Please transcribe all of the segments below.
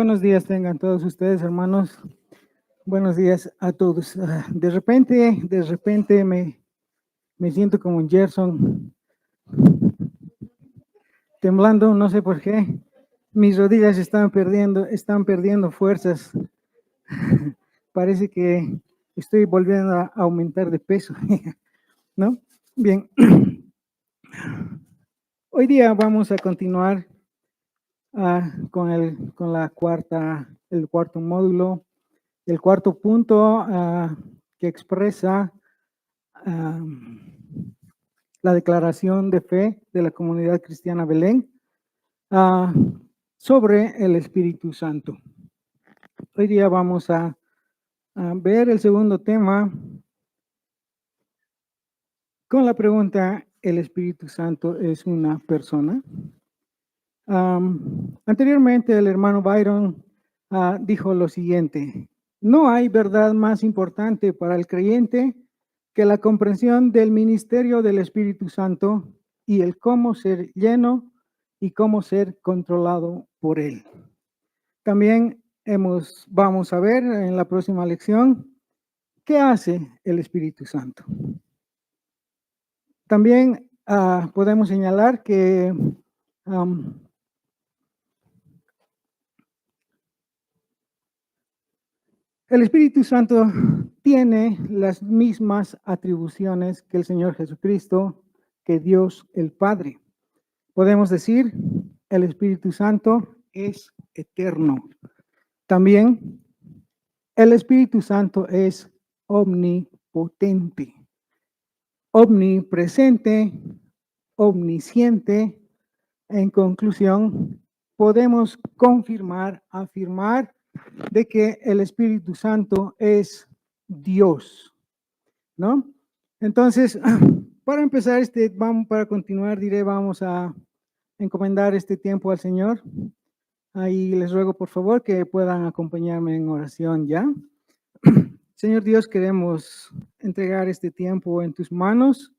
Buenos días tengan todos ustedes, hermanos. Buenos días a todos. De repente me siento como un Gerson, temblando, no sé por qué. Mis rodillas están perdiendo fuerzas. Parece que estoy volviendo a aumentar de peso, ¿no? Bien, hoy día vamos a continuar el cuarto módulo, el cuarto punto que expresa ah, la declaración de fe de la comunidad cristiana Belén ah, sobre el Espíritu Santo. Hoy día vamos a ver el segundo tema con la pregunta: ¿el Espíritu Santo es una persona? Anteriormente el hermano Byron dijo lo siguiente: no hay verdad más importante para el creyente que la comprensión del ministerio del Espíritu Santo y el cómo ser lleno y cómo ser controlado por él. También vamos a ver en la próxima lección qué hace el Espíritu Santo. También podemos señalar que el Espíritu Santo tiene las mismas atribuciones que el Señor Jesucristo, que Dios el Padre. Podemos decir, el Espíritu Santo es eterno. También el Espíritu Santo es omnipotente, omnipresente, omnisciente. En conclusión, podemos afirmar de que el Espíritu Santo es Dios, ¿no? Entonces, para empezar para continuar, vamos a encomendar este tiempo al Señor. Ahí les ruego por favor que puedan acompañarme en oración ya. Señor Dios, queremos entregar este tiempo en tus manos.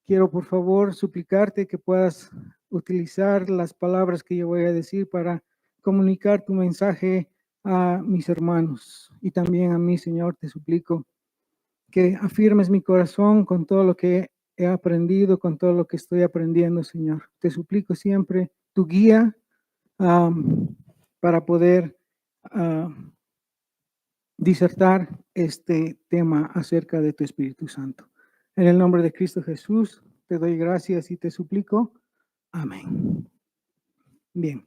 Quiero por favor suplicarte que puedas utilizar las palabras que yo voy a decir para comunicar tu mensaje a mis hermanos y también a mí, Señor. Te suplico que afirmes mi corazón con todo lo que he aprendido, con todo lo que estoy aprendiendo, Señor. Te suplico siempre tu guía para poder disertar este tema acerca de tu Espíritu Santo. En el nombre de Cristo Jesús, te doy gracias y te suplico. Amén. Bien.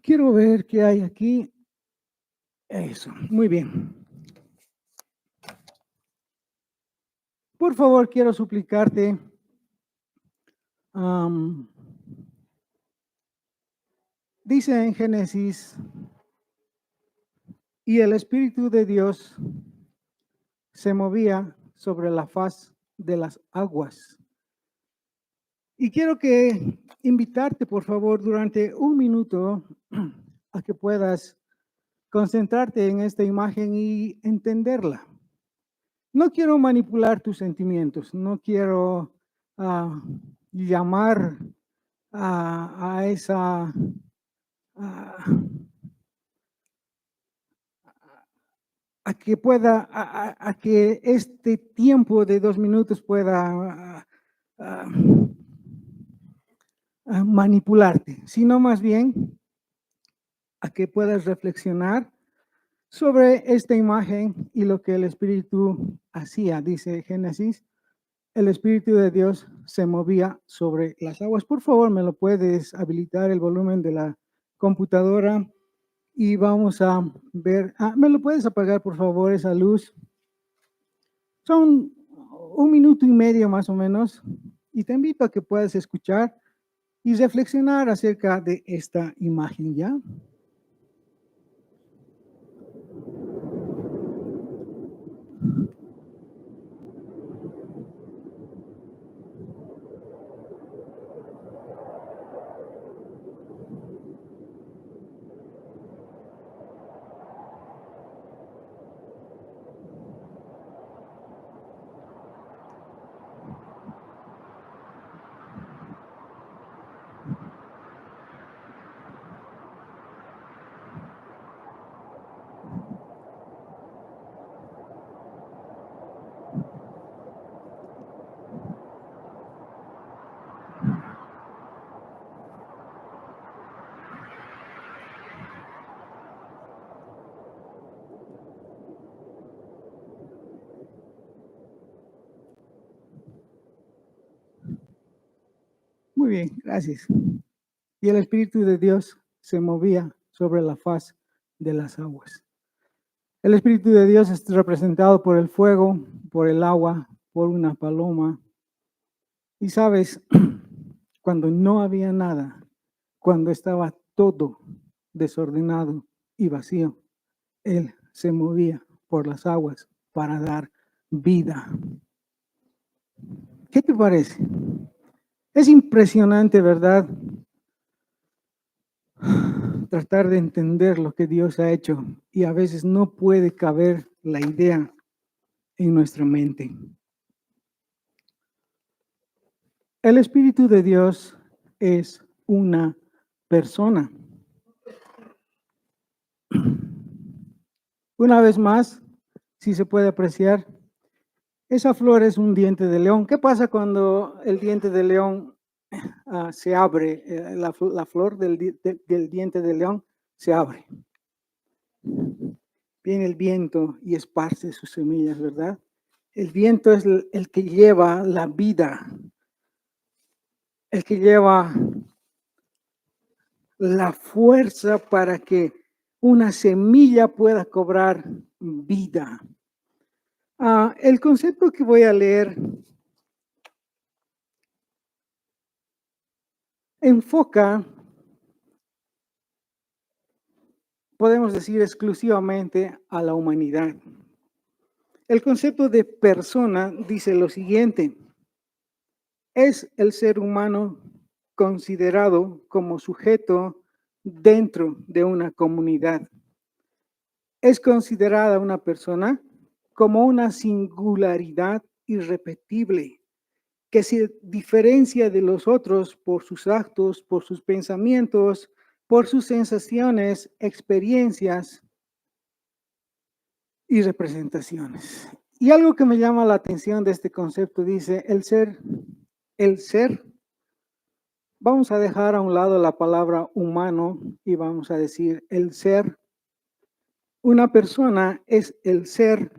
Quiero ver qué hay aquí. Eso, muy bien. Por favor, quiero suplicarte dice en Génesis: y el Espíritu de Dios se movía sobre la faz de las aguas. Y quiero invitarte, por favor, durante un minuto a que puedas concentrarte en esta imagen y entenderla. No quiero manipular tus sentimientos, no quiero llamar a esa a que este tiempo de 2 minutos pueda manipularte, sino más bien a que puedas reflexionar sobre esta imagen y lo que el Espíritu hacía. Dice Génesis: el Espíritu de Dios se movía sobre las aguas. Por favor, me lo puedes habilitar el volumen de la computadora y vamos a ver. ¿Me lo puedes apagar, por favor, esa luz? Son 1 minuto y medio más o menos, y te invito a que puedas escuchar y reflexionar acerca de esta imagen, ¿ya? Muy bien, gracias. Y el Espíritu de Dios se movía sobre la faz de las aguas. El Espíritu de Dios es representado por el fuego, por el agua, por una paloma. Y sabes, cuando no había nada, cuando estaba todo desordenado y vacío, Él se movía por las aguas para dar vida. ¿Qué te parece? Es impresionante, ¿verdad? Tratar de entender lo que Dios ha hecho y a veces no puede caber la idea en nuestra mente. El Espíritu de Dios es una persona. Una vez más, si se puede apreciar, esa flor es un diente de león. ¿Qué pasa cuando el diente de león se abre? La flor del diente de león se abre. Viene el viento y esparce sus semillas, ¿verdad? El viento es el que lleva la vida, el que lleva la fuerza para que una semilla pueda cobrar vida. El concepto que voy a leer enfoca, podemos decir, exclusivamente a la humanidad. El concepto de persona dice lo siguiente: es el ser humano considerado como sujeto dentro de una comunidad. Es considerada una persona como una singularidad irrepetible que se diferencia de los otros por sus actos, por sus pensamientos, por sus sensaciones, experiencias y representaciones. Y algo que me llama la atención de este concepto dice, el ser, vamos a dejar a un lado la palabra humano y vamos a decir el ser. Una persona es el ser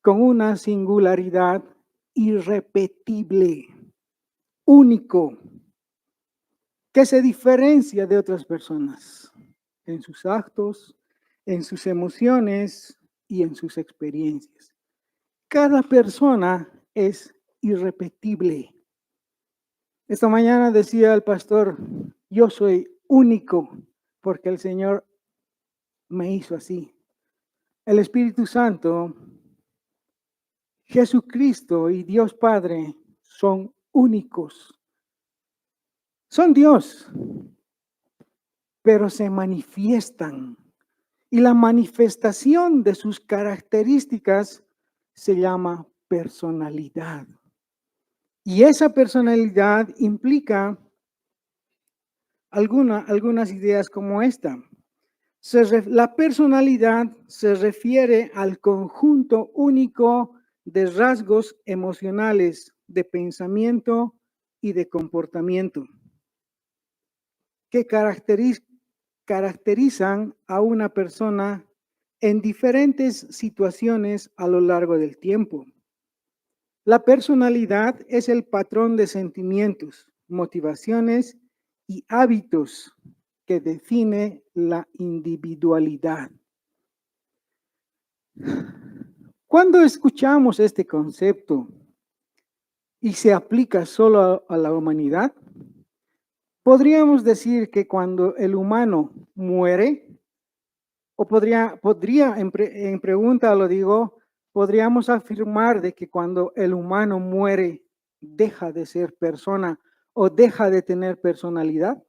con una singularidad irrepetible, único, que se diferencia de otras personas en sus actos, en sus emociones y en sus experiencias. Cada persona es irrepetible. Esta mañana decía el pastor, yo soy único porque el Señor me hizo así. El Espíritu Santo, Jesucristo y Dios Padre son únicos. Son Dios, pero se manifiestan. Y la manifestación de sus características se llama personalidad. Y esa personalidad implica algunas ideas como esta. La personalidad se refiere al conjunto único de rasgos emocionales, de pensamiento y de comportamiento que caracterizan a una persona en diferentes situaciones a lo largo del tiempo. La personalidad es el patrón de sentimientos, motivaciones y hábitos que define la individualidad. Cuando escuchamos este concepto y se aplica solo a la humanidad, podríamos decir que cuando el humano muere, o podría en pregunta lo digo, podríamos afirmar de que cuando el humano muere, deja de ser persona o deja de tener personalidad.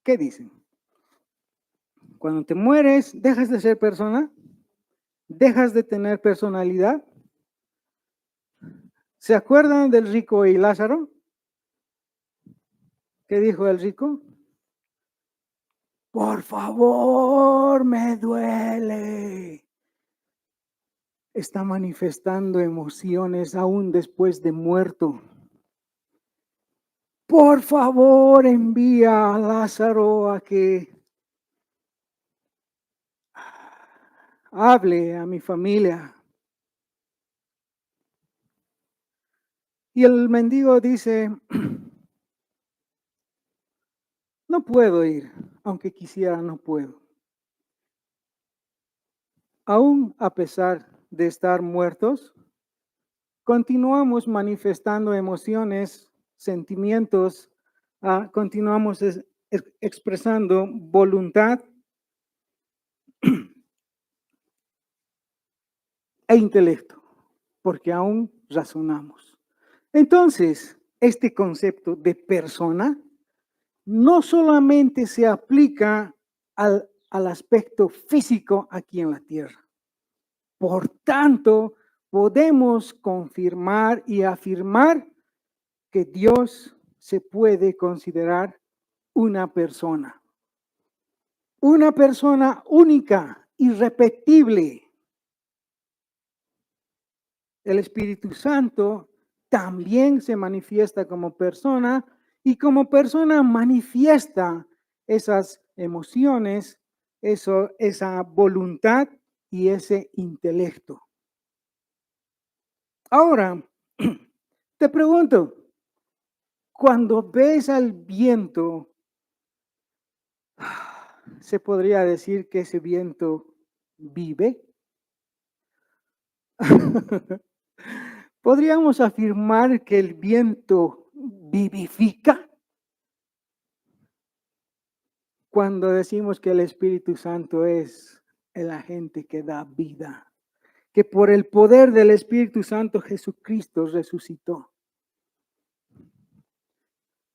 ¿Qué dicen? Cuando te mueres, dejas de ser persona, dejas de tener personalidad. ¿Se acuerdan del rico y Lázaro? ¿Qué dijo el rico? Por favor, me duele. Está manifestando emociones aún después de muerto. Por favor, envía a Lázaro a que hable a mi familia. Y el mendigo dice, no puedo ir, aunque quisiera, no puedo. Aún a pesar de estar muertos, continuamos manifestando emociones, sentimientos, continuamos expresando voluntad e intelecto, porque aún razonamos. Entonces, este concepto de persona no solamente se aplica al aspecto físico aquí en la tierra. Por tanto, podemos confirmar y afirmar que Dios se puede considerar una persona única, irrepetible. El Espíritu Santo también se manifiesta como persona y como persona manifiesta esas emociones, esa voluntad y ese intelecto. Ahora, te pregunto, cuando ves al viento, ¿se podría decir que ese viento vive? ¿Podríamos afirmar que el viento vivifica? Cuando decimos que el Espíritu Santo es el agente que da vida, que por el poder del Espíritu Santo Jesucristo resucitó.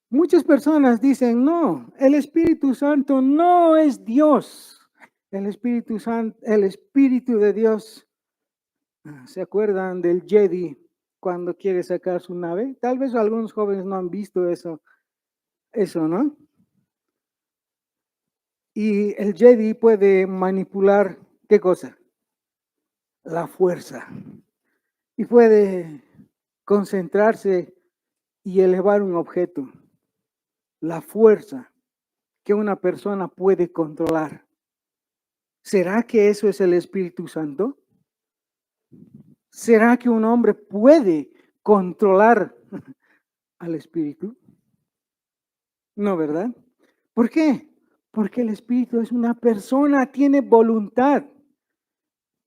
Muchas personas dicen, no, el Espíritu Santo no es Dios. El Espíritu Santo, el Espíritu de Dios, ¿se acuerdan del Jedi cuando quiere sacar su nave? Tal vez algunos jóvenes no han visto eso, ¿no? Y el Jedi puede manipular, ¿qué cosa? La fuerza. Y puede concentrarse y elevar un objeto. La fuerza que una persona puede controlar. ¿Será que eso es el Espíritu Santo? ¿Será que un hombre puede controlar al Espíritu? No, ¿verdad? ¿Por qué? Porque el Espíritu es una persona, tiene voluntad,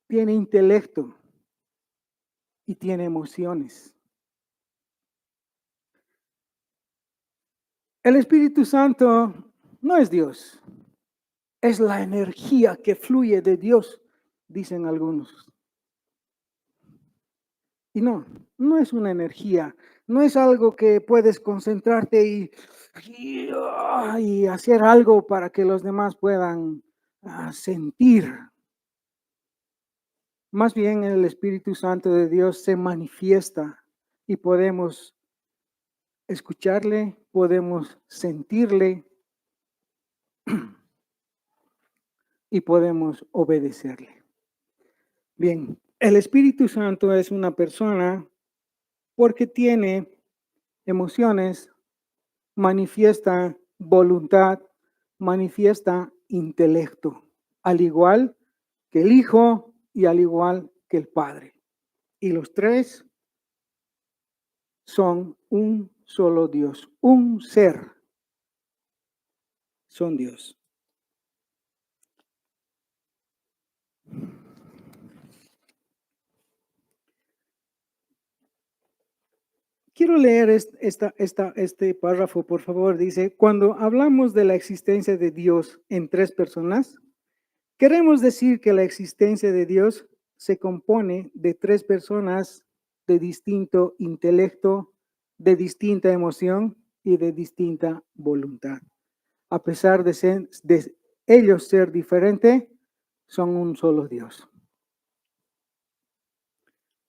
tiene intelecto y tiene emociones. El Espíritu Santo no es Dios, es la energía que fluye de Dios, dicen algunos. Y no es una energía, no es algo que puedes concentrarte y hacer algo para que los demás puedan sentir. Más bien el Espíritu Santo de Dios se manifiesta y podemos escucharle, podemos sentirle y podemos obedecerle. Bien, el Espíritu Santo es una persona porque tiene emociones, manifiesta voluntad, manifiesta intelecto, al igual que el Hijo y al igual que el Padre. Y los tres son un solo Dios, un ser, son Dios. Quiero leer este párrafo, por favor. Dice, cuando hablamos de la existencia de Dios en tres personas, queremos decir que la existencia de Dios se compone de tres personas de distinto intelecto, de distinta emoción y de distinta voluntad. A pesar de ellos ser diferentes, son un solo Dios.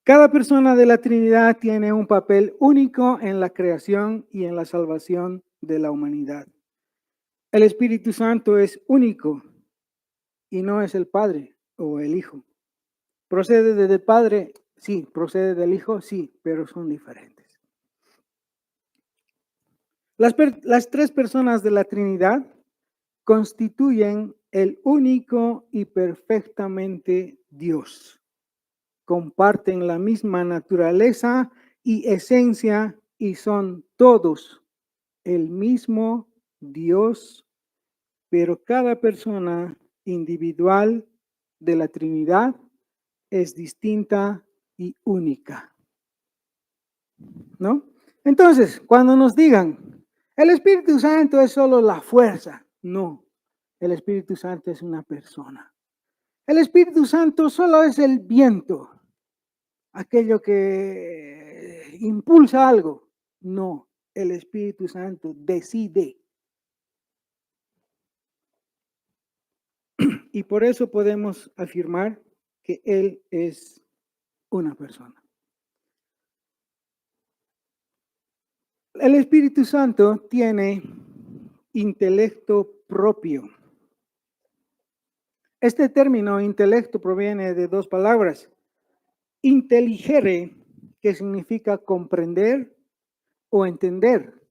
Cada persona de la Trinidad tiene un papel único en la creación y en la salvación de la humanidad. El Espíritu Santo es único y no es el Padre o el Hijo. ¿Procede del Padre? Sí. ¿Procede del Hijo? Sí, pero son diferentes. Las tres personas de la Trinidad constituyen el único y perfectamente Dios. Comparten la misma naturaleza y esencia y son todos el mismo Dios, pero cada persona individual de la Trinidad es distinta y única, ¿no? Entonces, cuando nos digan, el Espíritu Santo es solo la fuerza, no, el Espíritu Santo es una persona. El Espíritu Santo solo es el viento, aquello que impulsa algo. No, el Espíritu Santo decide. Y por eso podemos afirmar que Él es una persona. El Espíritu Santo tiene intelecto propio. Este término intelecto proviene de dos palabras. Intelligere, que significa comprender o entender.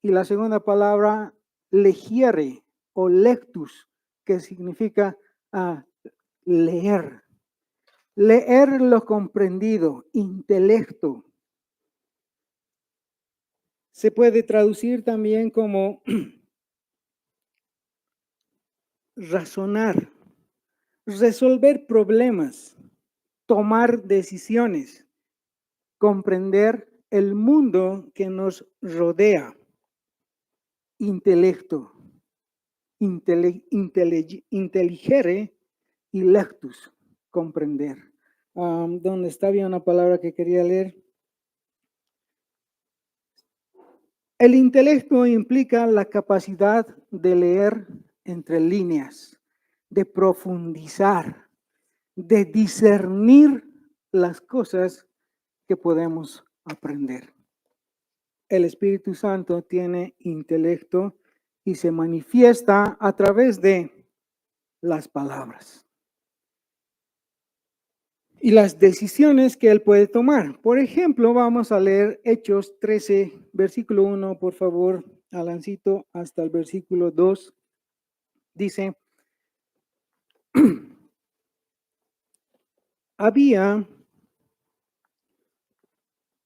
Y la segunda palabra, legiere o lectus, que significa leer. Leer lo comprendido, intelecto. Se puede traducir también como razonar, resolver problemas, tomar decisiones, comprender el mundo que nos rodea. Intelecto, intelligere y lectus, comprender. ¿Dónde está? Había una palabra que quería leer. El intelecto implica la capacidad de leer entre líneas, de profundizar, de discernir las cosas que podemos aprender. El Espíritu Santo tiene intelecto y se manifiesta a través de las palabras y las decisiones que él puede tomar. Por ejemplo, vamos a leer Hechos 13, versículo 1, por favor, Alancito, hasta el versículo 2. Dice, había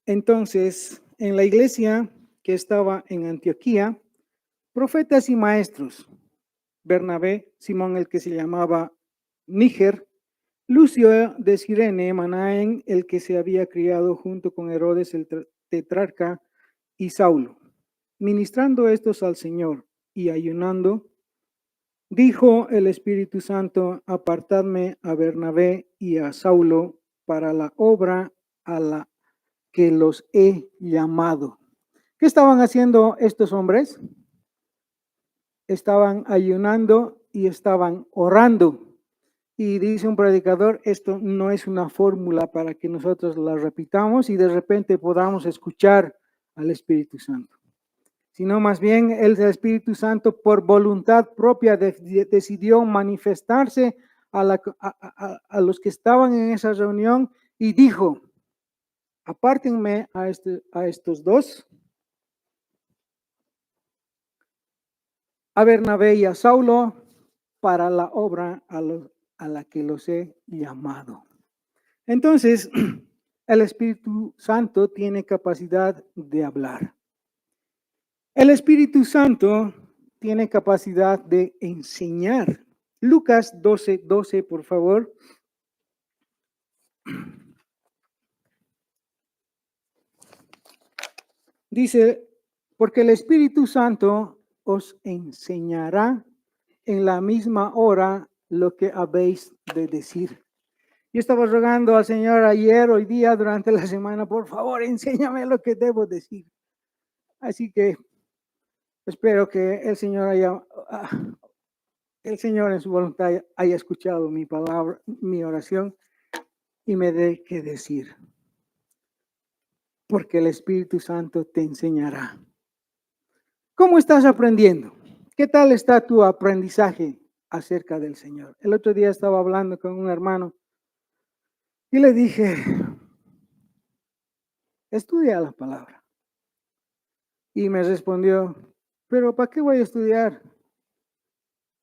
entonces en la iglesia que estaba en Antioquía, profetas y maestros, Bernabé, Simón el que se llamaba Níger, Lucio de Cirene, Manaén, el que se había criado junto con Herodes el tetrarca, y Saulo. Ministrando estos al Señor y ayunando, dijo el Espíritu Santo, apartadme a Bernabé y a Saulo para la obra a la que los he llamado. ¿Qué estaban haciendo estos hombres? Estaban ayunando y estaban orando. Y dice un predicador, esto no es una fórmula para que nosotros la repitamos y de repente podamos escuchar al Espíritu Santo, sino más bien el Espíritu Santo por voluntad propia decidió manifestarse a los que estaban en esa reunión y dijo, apártenme a estos dos, a Bernabé y a Saulo, para la obra a la que los he llamado. Entonces, el Espíritu Santo tiene capacidad de hablar. El Espíritu Santo tiene capacidad de enseñar. Lucas 12:12, por favor. Dice, porque el Espíritu Santo os enseñará en la misma hora lo que habéis de decir. Yo estaba rogando al Señor ayer, hoy día, durante la semana, por favor, enséñame lo que debo decir. Así que espero que el Señor en su voluntad haya escuchado mi palabra, mi oración y me dé que decir. Porque el Espíritu Santo te enseñará. ¿Cómo estás aprendiendo? ¿Qué tal está tu aprendizaje acerca del Señor? El otro día estaba hablando con un hermano y le dije, estudia la palabra. Y me respondió, pero ¿para qué voy a estudiar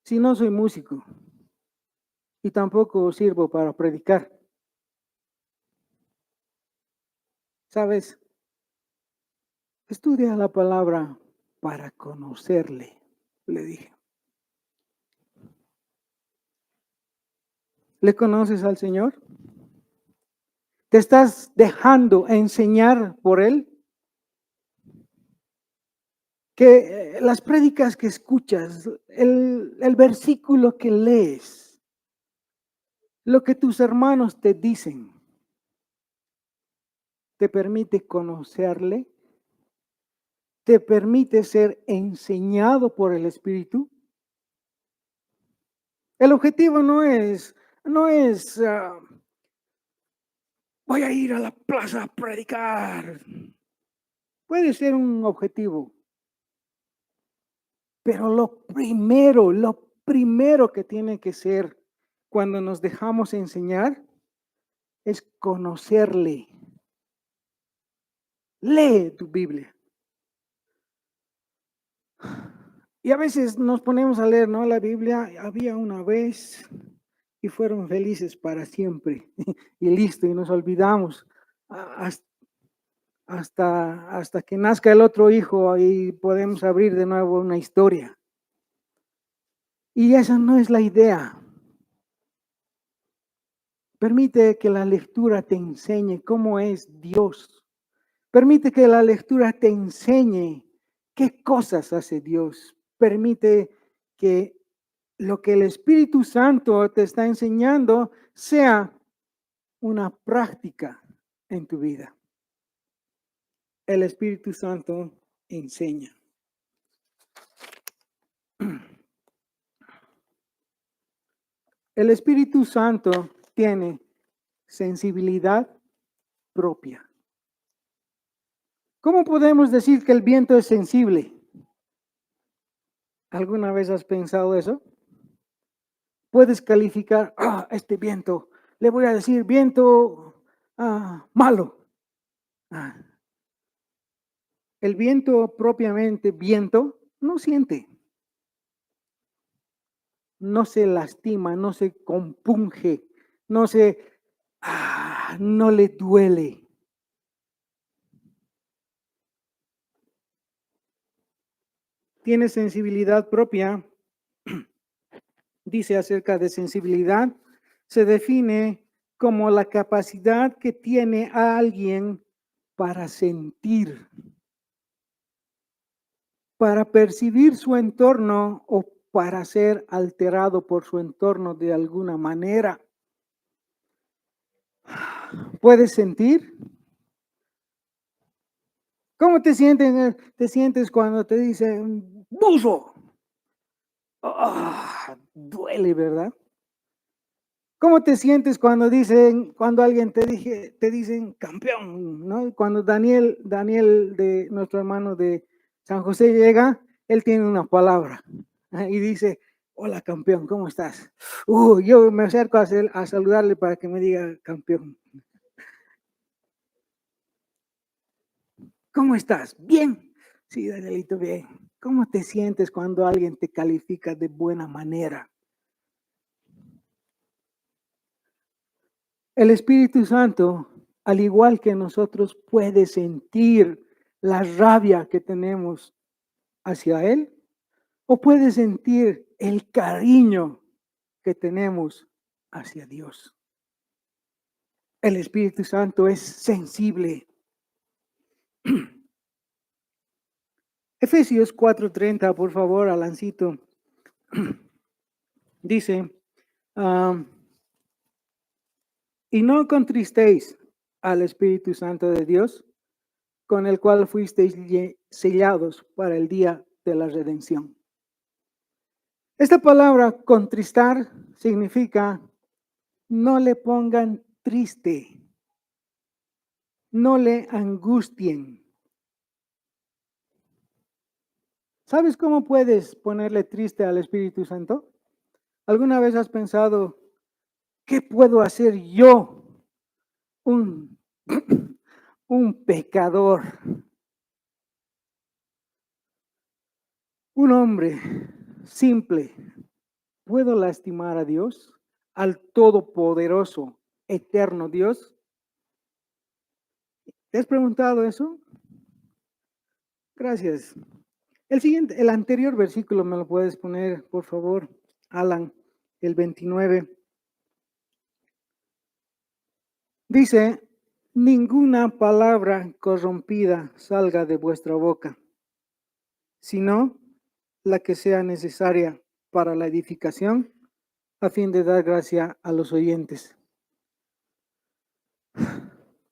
si no soy músico y tampoco sirvo para predicar? ¿Sabes? Estudia la palabra para conocerle, le dije. ¿Le conoces al Señor? ¿Te estás dejando enseñar por Él? Que las prédicas que escuchas, el versículo que lees, lo que tus hermanos te dicen, ¿te permite conocerle? ¿Te permite ser enseñado por el Espíritu? El objetivo no es voy a ir a la plaza a predicar. Puede ser un objetivo, pero lo primero que tiene que ser cuando nos dejamos enseñar es conocerle. Lee tu Biblia. Y a veces nos ponemos a leer, ¿no? La Biblia, había una vez y fueron felices para siempre. Y listo, y nos olvidamos hasta que nazca el otro hijo y podemos abrir de nuevo una historia. Y esa no es la idea. Permite que la lectura te enseñe cómo es Dios. Permite que la lectura te enseñe qué cosas hace Dios. Permite que lo que el Espíritu Santo te está enseñando sea una práctica en tu vida. El Espíritu Santo enseña. El Espíritu Santo tiene sensibilidad propia. ¿Cómo podemos decir que el viento es sensible? ¿Alguna vez has pensado eso? Puedes calificar este viento. Le voy a decir viento malo. Ah, el viento propiamente, viento, no siente. No se lastima, no se compunge, no le duele. Tiene sensibilidad propia. Dice acerca de sensibilidad, se define como la capacidad que tiene a alguien para sentir, para percibir su entorno o para ser alterado por su entorno de alguna manera. ¿Puedes sentir? ¿Cómo te sientes cuando te dicen buzo? Duele, ¿verdad? ¿Cómo te sientes cuando alguien te dicen campeón, ¿no? Cuando Daniel de nuestro hermano de San José llega, él tiene una palabra y dice, hola campeón, ¿cómo estás? Yo me acerco a saludarle para que me diga campeón. ¿Cómo estás? Bien. Sí, Danielito, bien. ¿Cómo te sientes cuando alguien te califica de buena manera? El Espíritu Santo, al igual que nosotros, puede sentir la rabia que tenemos hacia Él o puede sentir el cariño que tenemos hacia Dios. El Espíritu Santo es sensible. Efesios 4:30, por favor, Alancito. Dice, y no contristéis al Espíritu Santo de Dios, con el cual fuisteis sellados para el día de la redención. Esta palabra contristar significa no le pongan triste, no le angustien. ¿Sabes cómo puedes ponerle triste al Espíritu Santo? ¿Alguna vez has pensado, qué puedo hacer yo, un, un pecador, un hombre simple? ¿Puedo lastimar a Dios, al todopoderoso, eterno Dios? ¿Te has preguntado eso? Gracias. El anterior versículo me lo puedes poner, por favor, Alan, el 29. Dice, ninguna palabra corrompida salga de vuestra boca, sino la que sea necesaria para la edificación, a fin de dar gracia a los oyentes.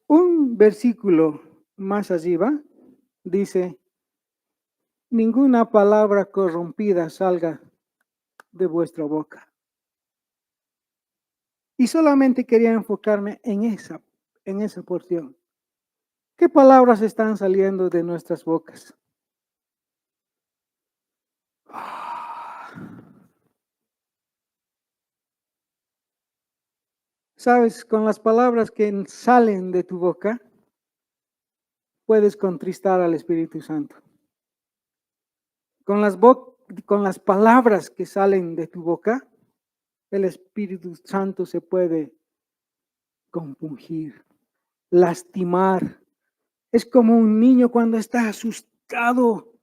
Un versículo más arriba dice, ninguna palabra corrompida salga de vuestra boca. Y solamente quería enfocarme en esa porción. ¿Qué palabras están saliendo de nuestras bocas? Sabes, con las palabras que salen de tu boca, puedes contristar al Espíritu Santo. Con las palabras que salen de tu boca, el Espíritu Santo se puede compungir, lastimar. Es como un niño cuando está asustado.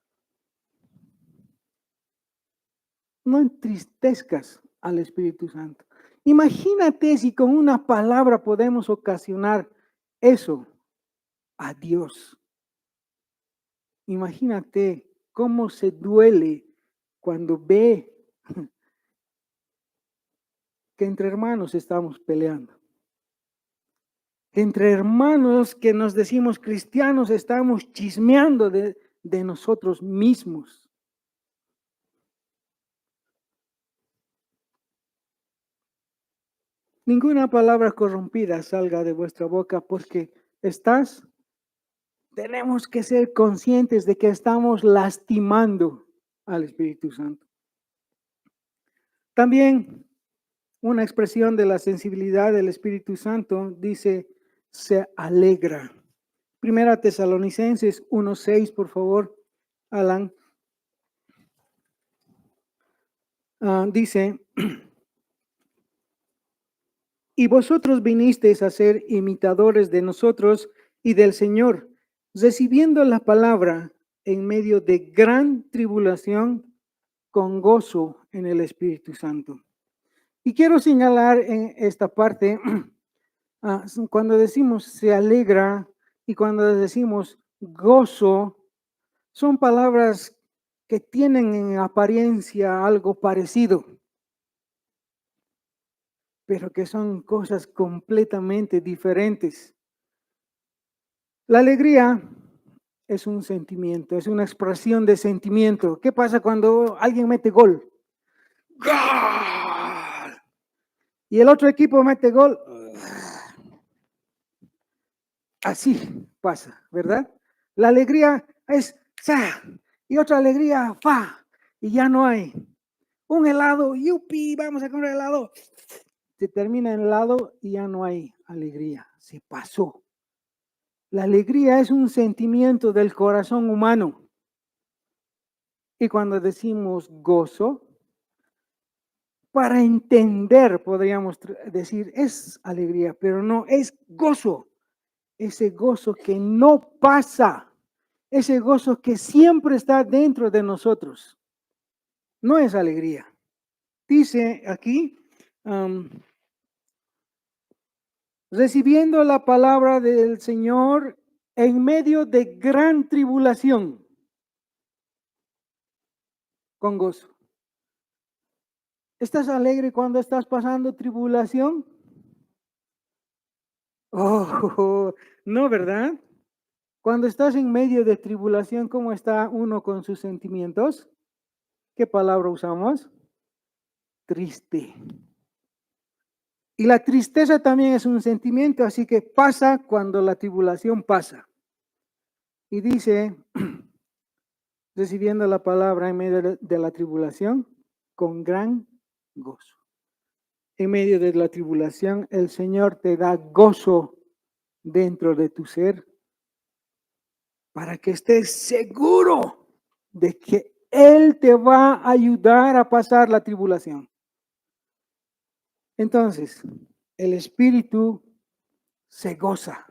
No entristezcas al Espíritu Santo. Imagínate si con una palabra podemos ocasionar eso a Dios. Imagínate cómo se duele cuando ve que entre hermanos estamos peleando. Entre hermanos que nos decimos cristianos estamos chismeando de nosotros mismos. Ninguna palabra corrompida salga de vuestra boca porque tenemos que ser conscientes de que estamos lastimando al Espíritu Santo. También una expresión de la sensibilidad del Espíritu Santo dice, se alegra. Primera Tesalonicenses 1:6, por favor, Alan. Dice, y vosotros vinisteis a ser imitadores de nosotros y del Señor, recibiendo la palabra en medio de gran tribulación con gozo en el Espíritu Santo. Y quiero señalar en esta parte, cuando decimos se alegra y cuando decimos gozo, son palabras que tienen en apariencia algo parecido, pero que son cosas completamente diferentes. La alegría es un sentimiento, es una expresión de sentimiento. ¿Qué pasa cuando alguien mete gol? ¡Gol! Y el otro equipo mete gol. Así pasa, ¿verdad? La alegría es sa y otra alegría fa y ya no hay. Un helado, yupi, vamos a comer helado. Se termina el helado y ya no hay alegría, se pasó. La alegría es un sentimiento del corazón humano. Y cuando decimos gozo, para entender podríamos decir es alegría, pero no, es gozo. Ese gozo que no pasa, ese gozo que siempre está dentro de nosotros. No es alegría. Dice aquí, recibiendo la palabra del Señor en medio de gran tribulación, con gozo. ¿Estás alegre cuando estás pasando tribulación? Oh, no, ¿verdad? Cuando estás en medio de tribulación, ¿cómo está uno con sus sentimientos? ¿Qué palabra usamos? Triste. Y la tristeza también es un sentimiento, así que pasa cuando la tribulación pasa. Y dice, recibiendo la palabra en medio de la tribulación, con gran gozo. En medio de la tribulación, el Señor te da gozo dentro de tu ser para que estés seguro de que Él te va a ayudar a pasar la tribulación. Entonces, el Espíritu se goza.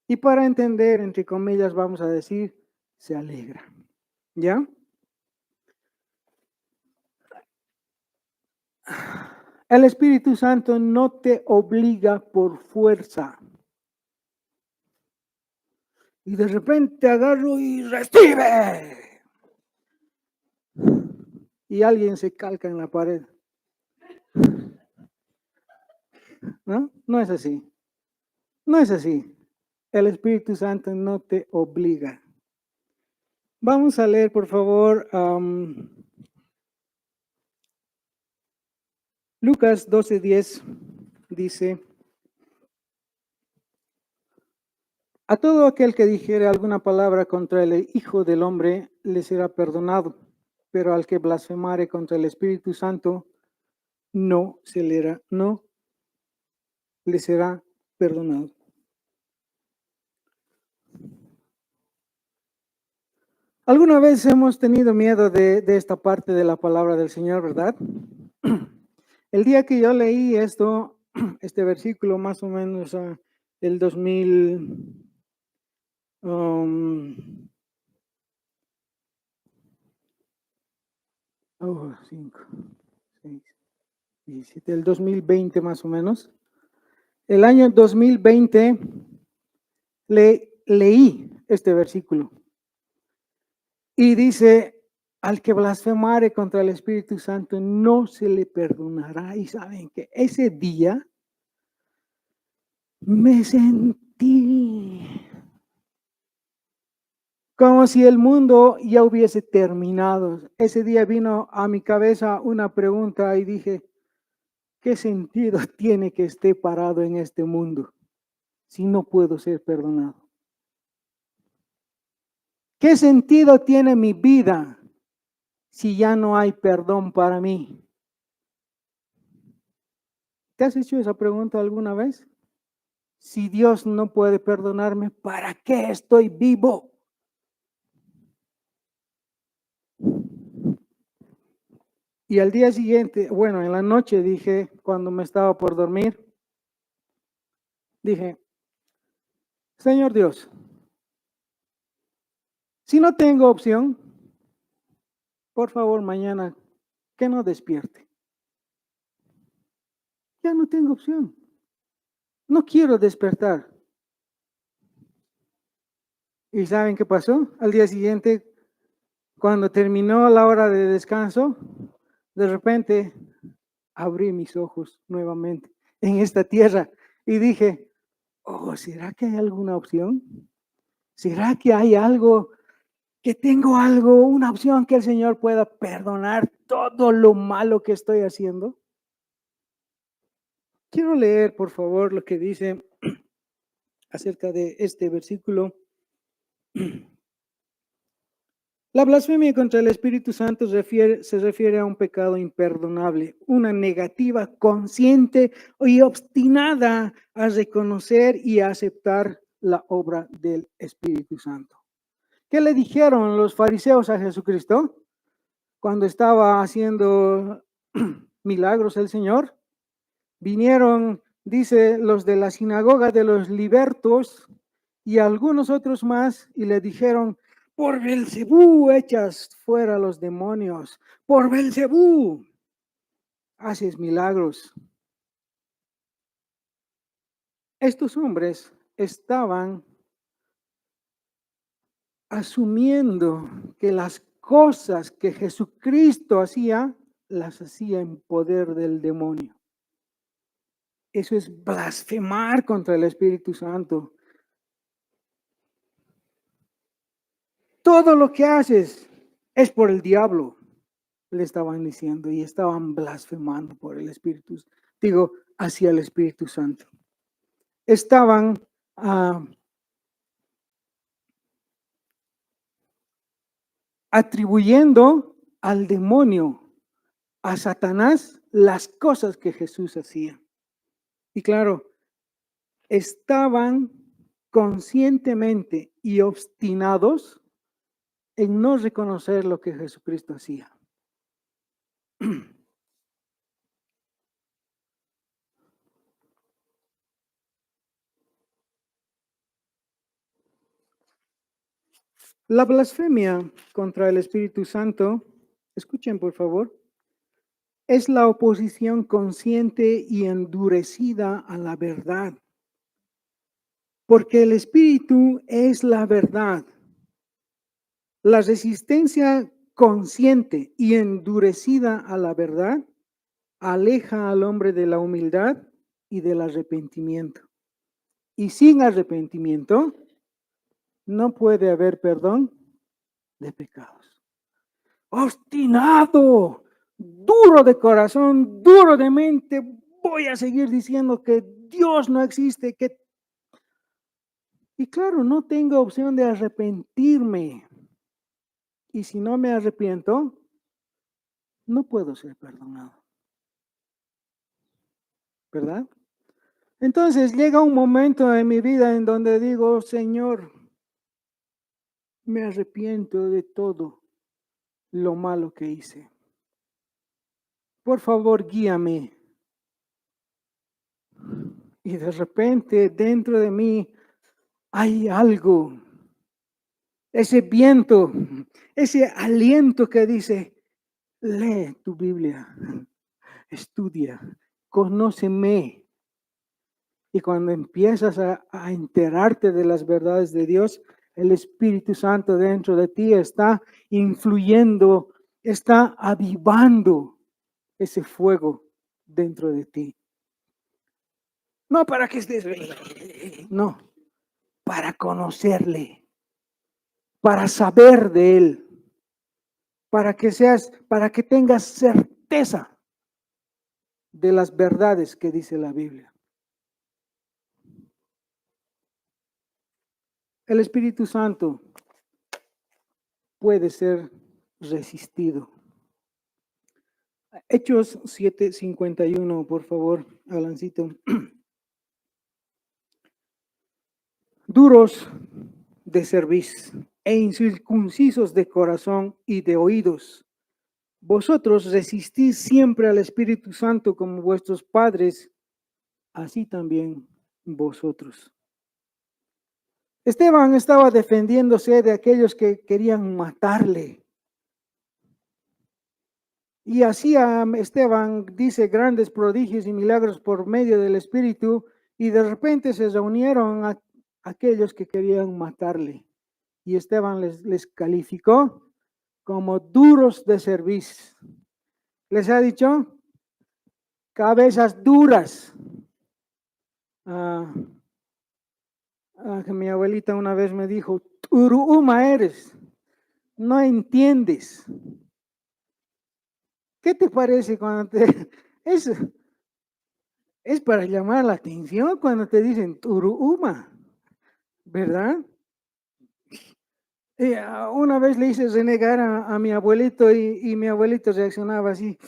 Y para entender, entre comillas, vamos a decir, se alegra. ¿Ya? El Espíritu Santo no te obliga por fuerza. Y de repente agarro y recibe. Y alguien se calca en la pared. ¿No? No es así. No es así. El Espíritu Santo no te obliga. Vamos a leer, por favor, Lucas 12:10 dice: a todo aquel que dijere alguna palabra contra el Hijo del Hombre le será perdonado, pero al que blasfemare contra el Espíritu Santo no le será perdonado. Alguna vez hemos tenido miedo de esta parte de la palabra del Señor, ¿verdad? El día que yo leí esto, este versículo más o menos el 2000, 5, 6, 17, el 2020 más o menos. El año 2020 leí este versículo y dice, al que blasfemare contra el Espíritu Santo no se le perdonará. Y saben que ese día me sentí como si el mundo ya hubiese terminado. Ese día vino a mi cabeza una pregunta y dije, ¿qué sentido tiene que esté parado en este mundo si no puedo ser perdonado? ¿Qué sentido tiene mi vida si ya no hay perdón para mí? ¿Te has hecho esa pregunta alguna vez? Si Dios no puede perdonarme, ¿para qué estoy vivo? Y al día siguiente, bueno, en la noche dije, cuando me estaba por dormir, dije, Señor Dios, si no tengo opción, por favor mañana que no despierte. Ya no tengo opción. No quiero despertar. ¿Y saben qué pasó? Al día siguiente, cuando terminó la hora de descanso, de repente abrí mis ojos nuevamente en esta tierra y dije, oh, ¿será que hay alguna opción? ¿Será que hay algo, que tengo algo, una opción que el Señor pueda perdonar todo lo malo que estoy haciendo? Quiero leer, por favor, lo que dice acerca de este versículo. La blasfemia contra el Espíritu Santo se refiere a un pecado imperdonable, una negativa consciente y obstinada a reconocer y a aceptar la obra del Espíritu Santo. ¿Qué le dijeron los fariseos a Jesucristo cuando estaba haciendo milagros el Señor? Vinieron, dice, los de la sinagoga de los libertos y algunos otros más y le dijeron, por Belcebú echas fuera los demonios, por Belcebú haces milagros. Estos hombres estaban asumiendo que las cosas que Jesucristo hacía, las hacía en poder del demonio. Eso es blasfemar contra el Espíritu Santo. Todo lo que haces es por el diablo, le estaban diciendo, y estaban blasfemando por el Espíritu, digo, hacia el Espíritu Santo. Estaban atribuyendo al demonio, a Satanás, las cosas que Jesús hacía. Y claro, estaban conscientemente y obstinados en no reconocer lo que Jesucristo hacía. La blasfemia contra el Espíritu Santo, escuchen por favor, es la oposición consciente y endurecida a la verdad, porque el Espíritu es la verdad. La resistencia consciente y endurecida a la verdad aleja al hombre de la humildad y del arrepentimiento. Y sin arrepentimiento no puede haber perdón de pecados. Obstinado, duro de corazón, duro de mente, voy a seguir diciendo que Dios no existe, que... Y claro, no tengo opción de arrepentirme. Y si no me arrepiento, no puedo ser perdonado. ¿Verdad? Entonces llega un momento en mi vida en donde digo, Señor, me arrepiento de todo lo malo que hice. Por favor, guíame. Y de repente dentro de mí hay algo, ese viento, ese aliento que dice, lee tu Biblia, estudia, conóceme. Y cuando empiezas a enterarte de las verdades de Dios, el Espíritu Santo dentro de ti está influyendo, está avivando ese fuego dentro de ti. No para que estés, no, para conocerle, para saber de él, para que tengas certeza de las verdades que dice la Biblia. El Espíritu Santo puede ser resistido. Hechos 7:51, por favor, Alancito. Duros de cerviz e incircuncisos de corazón y de oídos. Vosotros resistís siempre al Espíritu Santo como vuestros padres, así también vosotros. Esteban estaba defendiéndose de aquellos que querían matarle. Y hacía Esteban, dice, grandes prodigios y milagros por medio del Espíritu, y de repente se reunieron a aquellos que querían matarle. Y Esteban les calificó como duros de cerviz. Les ha dicho, cabezas duras. Que mi abuelita una vez me dijo, Turuuma eres, no entiendes. ¿Qué te parece cuando te... Es para llamar la atención cuando te dicen Turuuma, ¿verdad? Una vez le hice renegar a mi abuelito y mi abuelito reaccionaba así,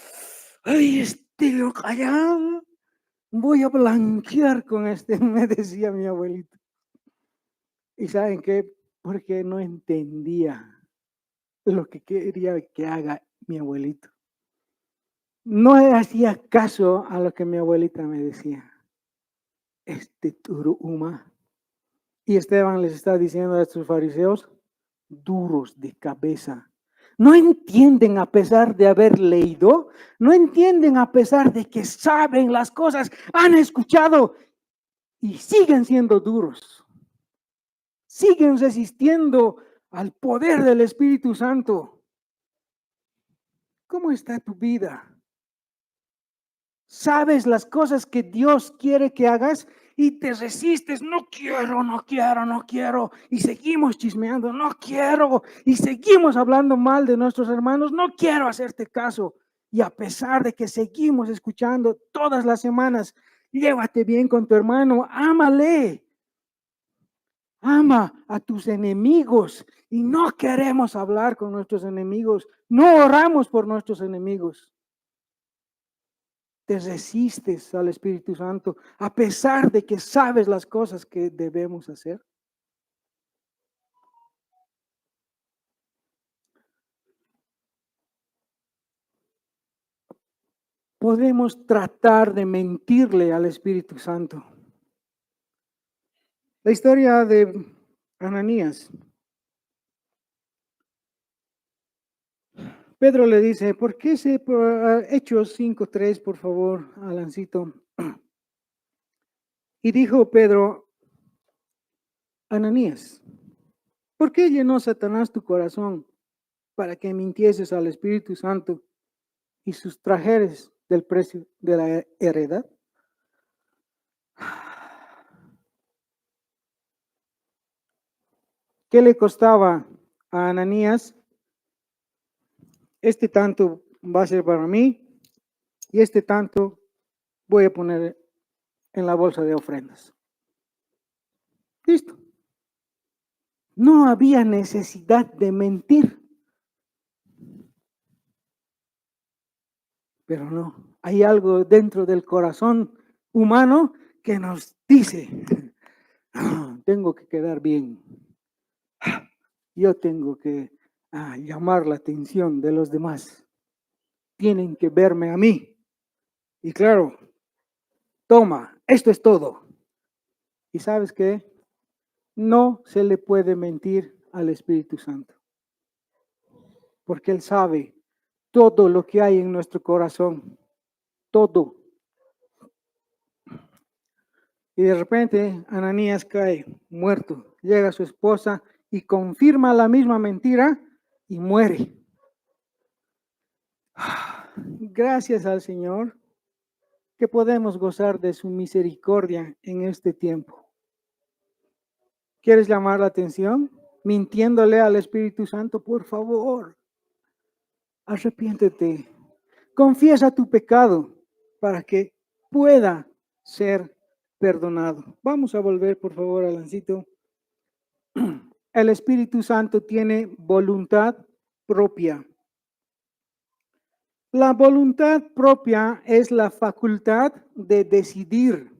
¡ay, estilo callado! Voy a blanquear con este, me decía mi abuelito. ¿Y saben qué? Porque no entendía lo que quería que haga mi abuelito. No hacía caso a lo que mi abuelita me decía. Este Turuuma. Y Esteban les está diciendo a estos fariseos, duros de cabeza. No entienden a pesar de haber leído, no entienden a pesar de que saben las cosas, han escuchado y siguen siendo duros. Siguen resistiendo al poder del Espíritu Santo. ¿Cómo está tu vida? ¿Sabes las cosas que Dios quiere que hagas y te resistes? No quiero, no quiero, no quiero. Y seguimos chismeando, no quiero. Y seguimos hablando mal de nuestros hermanos, no quiero hacerte caso. Y a pesar de que seguimos escuchando todas las semanas, llévate bien con tu hermano, ámale. Ama a tus enemigos y no queremos hablar con nuestros enemigos, no oramos por nuestros enemigos. Te resistes al Espíritu Santo a pesar de que sabes las cosas que debemos hacer. Podemos tratar de mentirle al Espíritu Santo. La historia de Ananías Pedro le dice, ¿por qué Hechos 5:3, por favor, Alancito? Y dijo Pedro, Ananías, ¿por qué llenó Satanás tu corazón para que mintieses al Espíritu Santo y sustrajeres del precio de la heredad? ¿Qué le costaba a Ananías? Este tanto va a ser para mí y este tanto voy a poner en la bolsa de ofrendas. Listo. No había necesidad de mentir. Pero no, hay algo dentro del corazón humano que nos dice, tengo que quedar bien. Yo tengo que llamar la atención de los demás. Tienen que verme a mí. Y claro, toma, esto es todo. ¿Y sabes qué? No se le puede mentir al Espíritu Santo, porque Él sabe todo lo que hay en nuestro corazón, todo. Y de repente Ananías cae muerto, llega su esposa y confirma la misma mentira y muere. Gracias al Señor que podemos gozar de su misericordia en este tiempo. ¿Quieres llamar la atención? Mintiéndole al Espíritu Santo, por favor, arrepiéntete, confiesa tu pecado para que pueda ser perdonado. Vamos a volver, por favor, Alancito. El Espíritu Santo tiene voluntad propia. La voluntad propia es la facultad de decidir,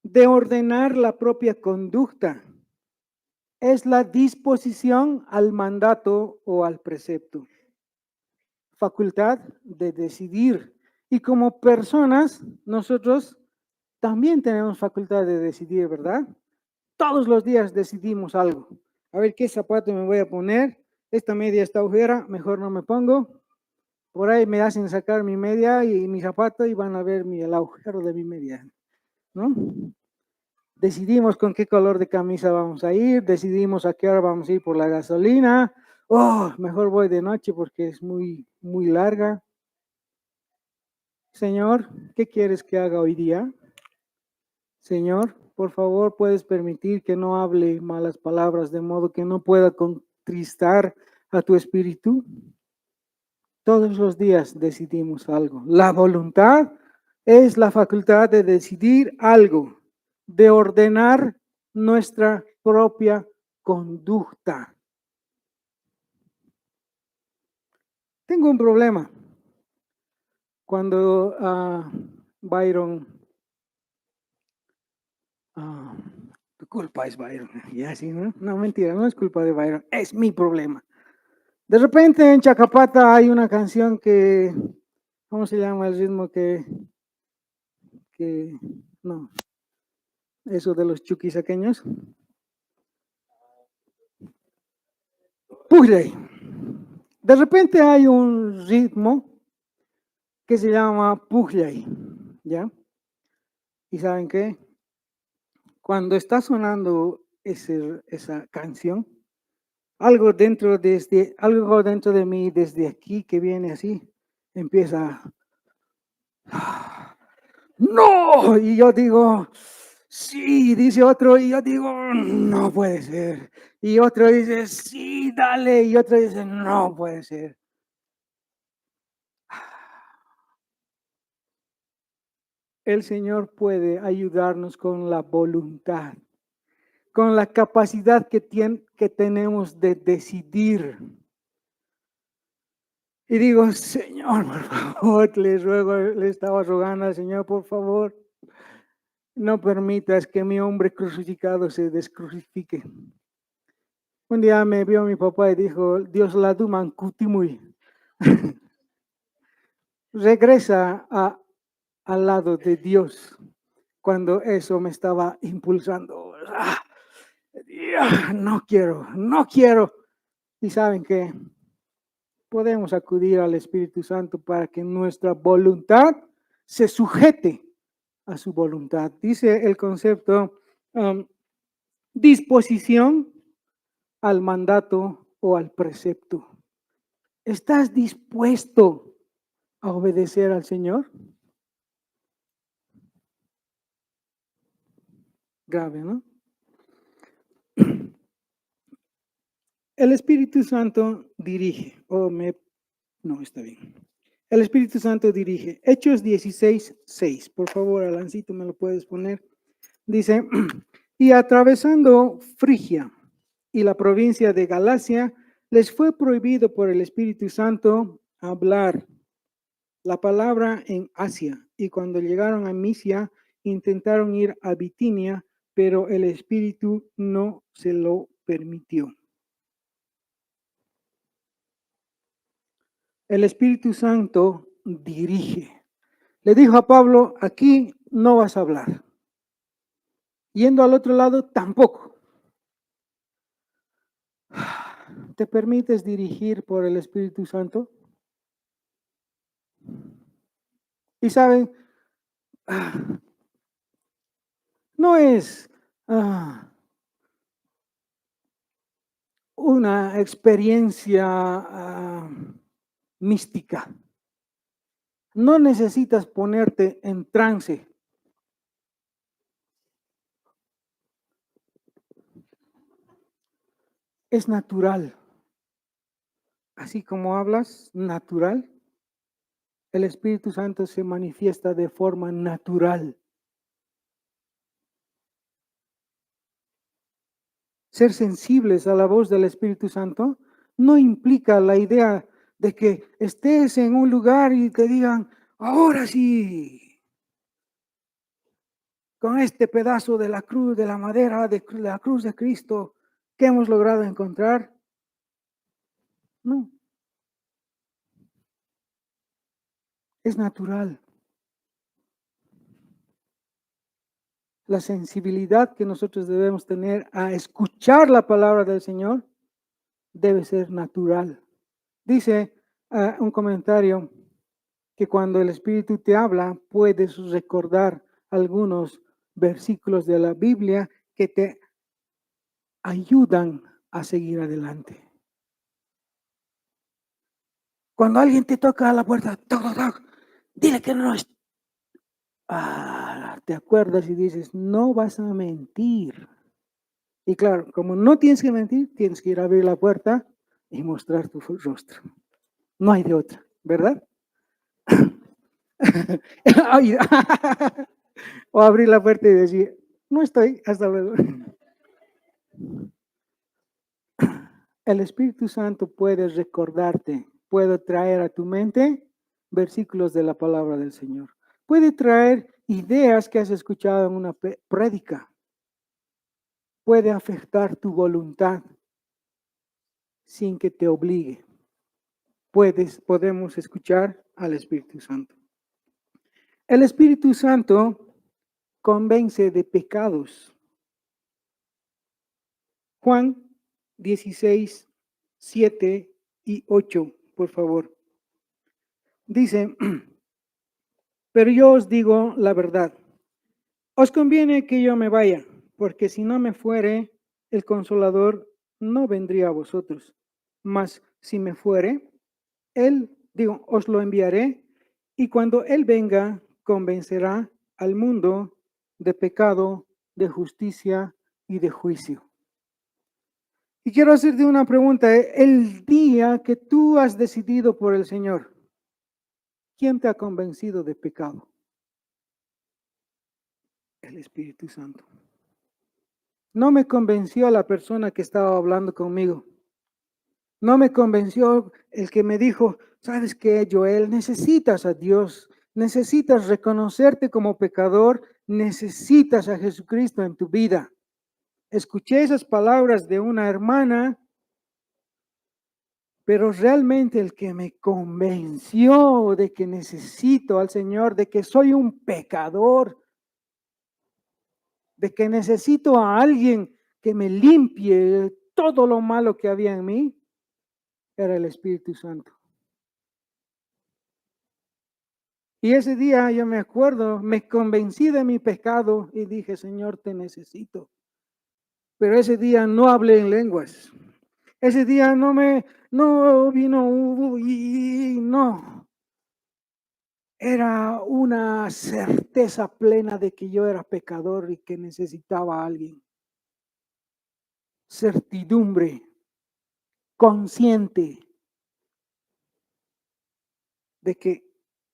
de ordenar la propia conducta. Es la disposición al mandato o al precepto. Facultad de decidir. Y como personas, nosotros también tenemos facultad de decidir, ¿verdad? Todos los días decidimos algo. A ver qué zapato me voy a poner. Esta media está agujera, mejor no me pongo. Por ahí me hacen sacar mi media y mi zapato y van a ver el agujero de mi media, ¿no? Decidimos con qué color de camisa vamos a ir, decidimos a qué hora vamos a ir por la gasolina. Oh, mejor voy de noche porque es muy larga. Señor, ¿qué quieres que haga hoy día? Señor, por favor, puedes permitir que no hable malas palabras de modo que no pueda contristar a tu espíritu. Todos los días decidimos algo. La voluntad es la facultad de decidir algo, de ordenar nuestra propia conducta. Tengo un problema. Cuando Byron, tu culpa es Byron, y así, ¿no? No, mentira, no es culpa de Byron, es mi problema. De repente en Chacapata hay una canción que, ¿cómo se llama el ritmo no, eso de los chuquisaqueños? Pujley. De repente hay un ritmo que se llama Pujley, ¿ya? ¿Y saben qué? Cuando está sonando esa canción, algo dentro de mí, desde aquí que viene así, empieza, ¡no! Y yo digo, sí, dice otro, y yo digo, no puede ser. Y otro dice, sí, dale, y otro dice, no puede ser. El Señor puede ayudarnos con la voluntad, con la capacidad que tenemos de decidir. Y digo, Señor, por favor, le estaba rogando al Señor, por favor, no permitas que mi hombre crucificado se descrucifique. Un día me vio mi papá y dijo, Dios la duman cutimui. Regresa al lado de Dios cuando eso me estaba impulsando. No quiero. ¿Y saben qué? podemos acudir al Espíritu Santo para que nuestra voluntad se sujete a su voluntad. Dice el concepto disposición al mandato o al precepto. ¿Estás dispuesto a obedecer al Señor? Grave, ¿no? El Espíritu Santo dirige, no, está bien. El Espíritu Santo dirige. Hechos 16:6. Por favor, Alancito, me lo puedes poner. Dice, y atravesando Frigia y la provincia de Galacia, les fue prohibido por el Espíritu Santo hablar la palabra en Asia. Y cuando llegaron a Misia, intentaron ir a Bitinia, pero el Espíritu no se lo permitió. El Espíritu Santo dirige. Le dijo a Pablo, aquí no vas a hablar. Yendo al otro lado, tampoco. ¿Te permites dirigir por el Espíritu Santo? Y saben, no es una experiencia mística. No necesitas ponerte en trance. Es natural. Así como hablas, natural. El Espíritu Santo se manifiesta de forma natural. Ser sensibles a la voz del Espíritu Santo no implica la idea de que estés en un lugar y te digan, ahora sí, con este pedazo de la cruz, de la madera, de la cruz de Cristo, que hemos logrado encontrar. No, es natural. La sensibilidad que nosotros debemos tener a escuchar la palabra del Señor debe ser natural. Dice un comentario que cuando el Espíritu te habla, puedes recordar algunos versículos de la Biblia que te ayudan a seguir adelante. Cuando alguien te toca a la puerta, toc, toc, toc, dile que no es. Te acuerdas y dices, no vas a mentir. Y claro, como no tienes que mentir, tienes que ir a abrir la puerta y mostrar tu rostro. No hay de otra, ¿verdad? O abrir la puerta y decir, no estoy, hasta luego. El Espíritu Santo puede recordarte, puede traer a tu mente versículos de la palabra del Señor. Puede traer ideas que has escuchado en una prédica. Puede afectar tu voluntad sin que te obligue. Podemos escuchar al Espíritu Santo. El Espíritu Santo convence de pecados. Juan 16, 7 y 8, por favor. Dice, pero yo os digo la verdad. Os conviene que yo me vaya, porque si no me fuere, el Consolador no vendría a vosotros. Mas si me fuere, os lo enviaré, y cuando Él venga, convencerá al mundo de pecado, de justicia y de juicio. Y quiero hacerte una pregunta. El día que tú has decidido por el Señor, ¿quién te ha convencido de pecado? El Espíritu Santo. No me convenció la persona que estaba hablando conmigo. No me convenció el que me dijo, ¿sabes qué, Joel? Necesitas a Dios, necesitas reconocerte como pecador, necesitas a Jesucristo en tu vida. Escuché esas palabras de una hermana, pero realmente el que me convenció de que necesito al Señor, de que soy un pecador, de que necesito a alguien que me limpie todo lo malo que había en mí, era el Espíritu Santo. Y ese día yo me acuerdo, me convencí de mi pecado y dije, Señor, te necesito. Pero ese día no hablé en lenguas. Ese día no vino, no. Era una certeza plena de que yo era pecador y que necesitaba a alguien. Certidumbre, consciente de que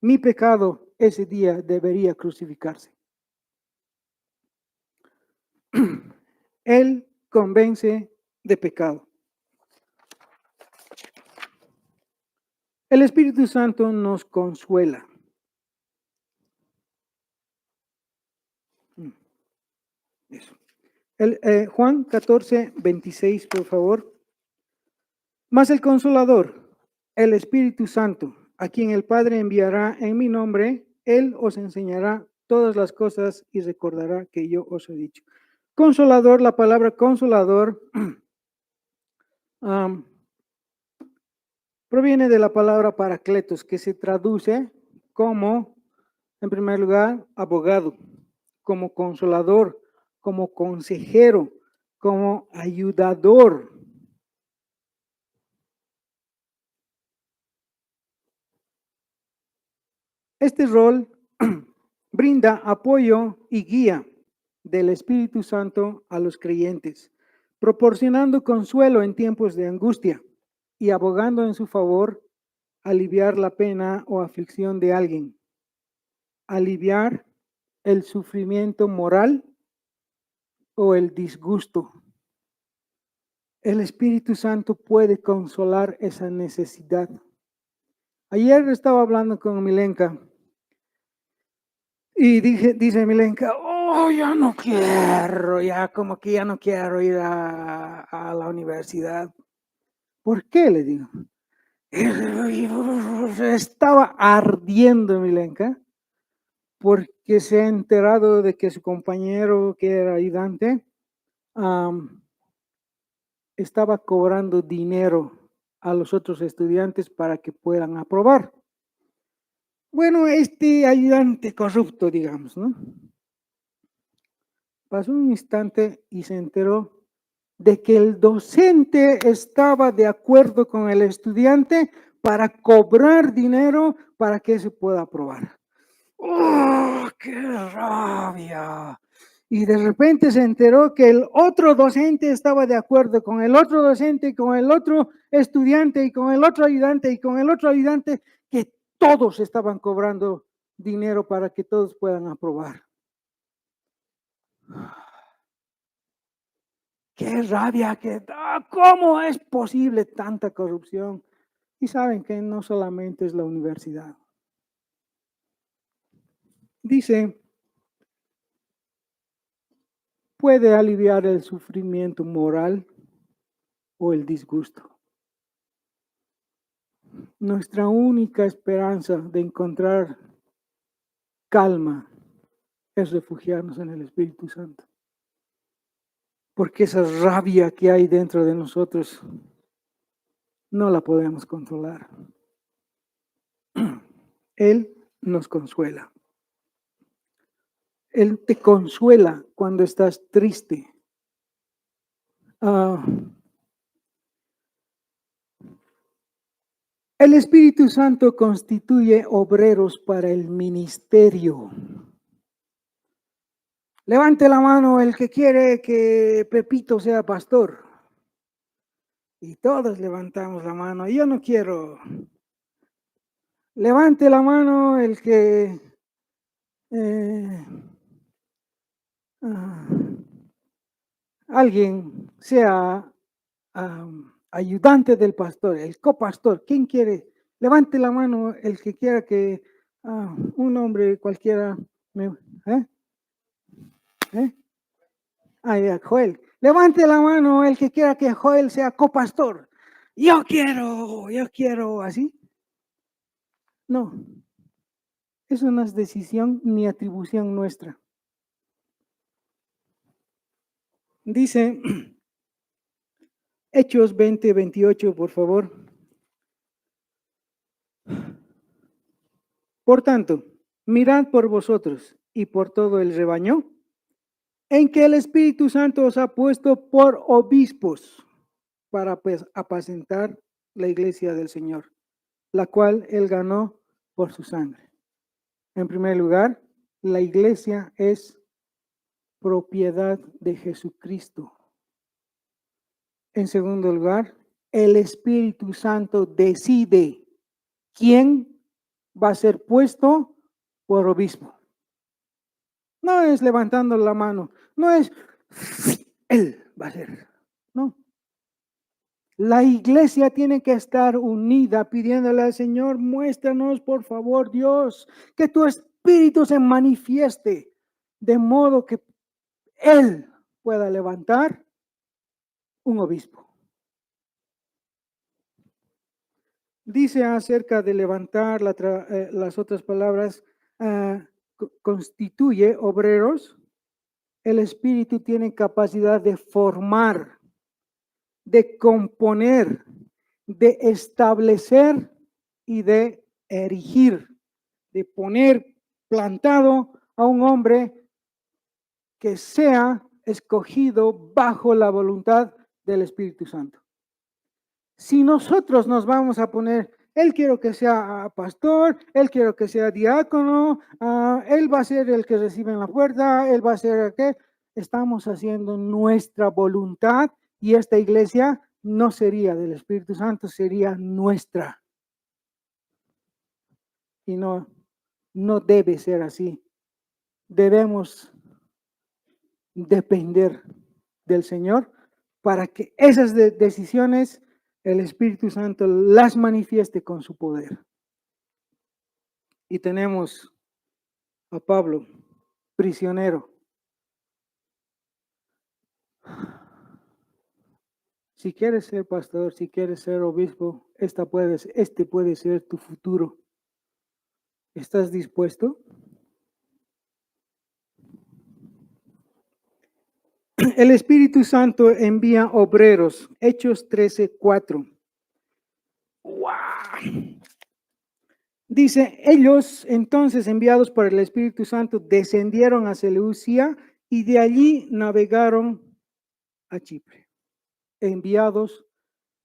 mi pecado ese día debería crucificarse. Él convence de pecado. El Espíritu Santo nos consuela. Eso. Juan 14, 26, por favor. Mas el Consolador, el Espíritu Santo, a quien el Padre enviará en mi nombre, Él os enseñará todas las cosas y recordará que yo os he dicho. Consolador, la palabra consolador proviene de la palabra paracletos, que se traduce como, en primer lugar, abogado, como consolador, como consejero, como ayudador. Este rol brinda apoyo y guía del Espíritu Santo a los creyentes, proporcionando consuelo en tiempos de angustia y abogando en su favor, aliviar la pena o aflicción de alguien, aliviar el sufrimiento moral o el disgusto. El Espíritu Santo puede consolar esa necesidad. Ayer estaba hablando con Milenka y dice Milenka, oh, ya no quiero, ya como que ya no quiero ir a la universidad. ¿Por qué? Le digo. Estaba ardiendo Milenka porque se ha enterado de que su compañero, que era ayudante, estaba cobrando dinero a los otros estudiantes para que puedan aprobar. Bueno, este ayudante corrupto, digamos, ¿no? Pasó un instante y se enteró de que el docente estaba de acuerdo con el estudiante para cobrar dinero para que se pueda aprobar. ¡Oh, qué rabia! Y de repente se enteró que el otro docente estaba de acuerdo con el otro docente, con el otro estudiante y con el otro ayudante y con el otro ayudante, que todos estaban cobrando dinero para que todos puedan aprobar. ¡Qué rabia que da! ¿Cómo es posible tanta corrupción? Y saben que no solamente es la universidad. Dice, puede aliviar el sufrimiento moral o el disgusto. Nuestra única esperanza de encontrar calma es refugiarnos en el Espíritu Santo. Porque esa rabia que hay dentro de nosotros no la podemos controlar. Él nos consuela. Él te consuela cuando estás triste. El Espíritu Santo constituye obreros para el ministerio. Levante la mano el que quiere que Pepito sea pastor. Y todos levantamos la mano. Yo no quiero. Levante la mano el que alguien sea ayudante del pastor, el copastor. ¿Quién quiere? Levante la mano el que quiera que un hombre cualquiera. Joel. Levante la mano el que quiera que Joel sea copastor. Yo quiero, así. No, eso no es decisión ni atribución nuestra. Dice Hechos 20, 28, por favor. Por tanto, Mirad por vosotros y por todo el rebaño, en que el Espíritu Santo os ha puesto por obispos para apacentar la iglesia del Señor, la cual Él ganó por su sangre. En primer lugar, la iglesia es propiedad de Jesucristo. En segundo lugar, el Espíritu Santo decide quién va a ser puesto por obispo. No es levantando la mano, no es él va a ser, no. La iglesia tiene que estar unida pidiéndole al Señor, muéstranos por favor Dios, que tu Espíritu se manifieste de modo que Él pueda levantar un obispo. Dice acerca de levantar las otras palabras, constituye obreros. El Espíritu tiene capacidad de formar, de componer, de establecer y de erigir, de poner plantado a un hombre que sea escogido bajo la voluntad del Espíritu Santo. Si nosotros nos vamos a poner, él quiero que sea pastor, él quiero que sea diácono, él va a ser el que recibe en la puerta, él va a ser el que, estamos haciendo nuestra voluntad y esta iglesia no sería del Espíritu Santo, sería nuestra. Y no debe ser así. Debemos depender del Señor para que esas decisiones el Espíritu Santo las manifieste con su poder. Y tenemos a Pablo, prisionero. Si quieres ser pastor, si quieres ser obispo, este puede ser tu futuro. ¿Estás dispuesto? El Espíritu Santo envía obreros. Hechos 13:4. ¡Wow! Dice, ellos entonces enviados por el Espíritu Santo descendieron a Seleucia y de allí navegaron a Chipre, enviados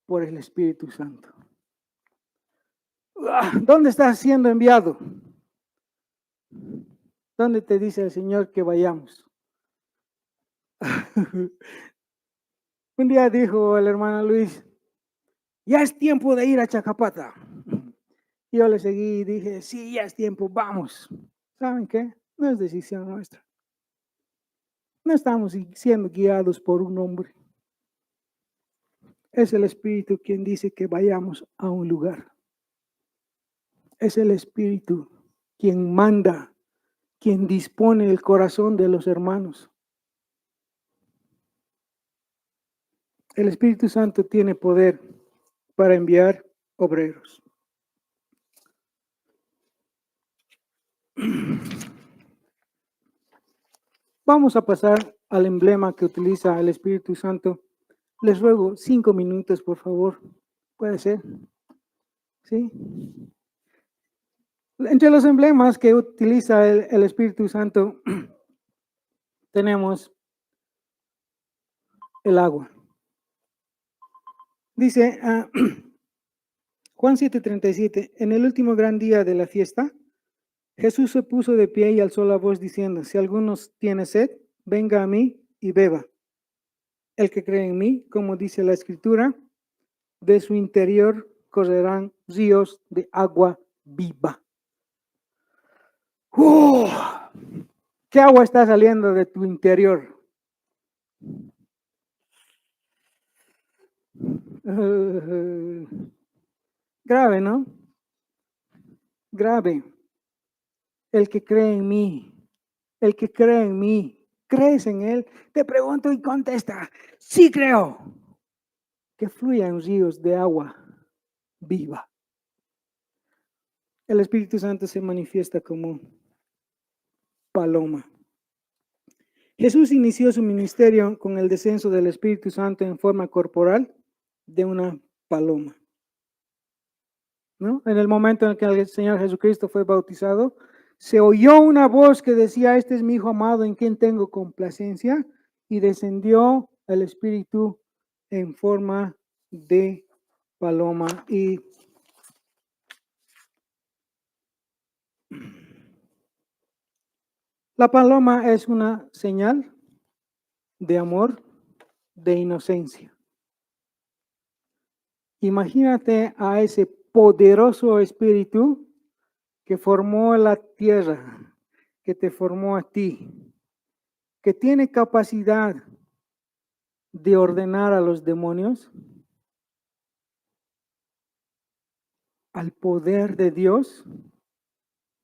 por el Espíritu Santo. ¿Dónde estás siendo enviado? ¿Dónde te dice el Señor que vayamos? Un día dijo el hermano Luis, ya es tiempo de ir a Chacapata. Yo le seguí y dije, sí, ya es tiempo, vamos. ¿Saben qué? No es decisión nuestra. No estamos siendo guiados por un hombre. Es el Espíritu quien dice que vayamos a un lugar. Es el Espíritu quien manda, quien dispone el corazón de los hermanos. El Espíritu Santo tiene poder para enviar obreros. Vamos a pasar al emblema que utiliza el Espíritu Santo. Les ruego 5 minutos, por favor. ¿Puede ser? ¿Sí? Entre los emblemas que utiliza el Espíritu Santo tenemos el agua. Dice Juan 7:37, en el último gran día de la fiesta, Jesús se puso de pie y alzó la voz diciendo, si alguno tiene sed, venga a mí y beba. El que cree en mí, como dice la Escritura, de su interior correrán ríos de agua viva. ¿Qué agua está saliendo de tu interior? Grave, ¿no? Grave. El que cree en mí, el que cree en mí, ¿crees en él? Te pregunto y contesta, sí creo. Que fluyan ríos de agua viva. El Espíritu Santo se manifiesta como paloma. Jesús inició su ministerio con el descenso del Espíritu Santo en forma corporal de una paloma. ¿No? En el momento en que el Señor Jesucristo fue bautizado, Se oyó una voz que decía, este es mi Hijo amado en quien tengo complacencia, y descendió el Espíritu en forma de paloma. Y la paloma es una señal de amor, de inocencia. Imagínate a ese poderoso Espíritu que formó la tierra, que te formó a ti, que tiene capacidad de ordenar a los demonios, al poder de Dios,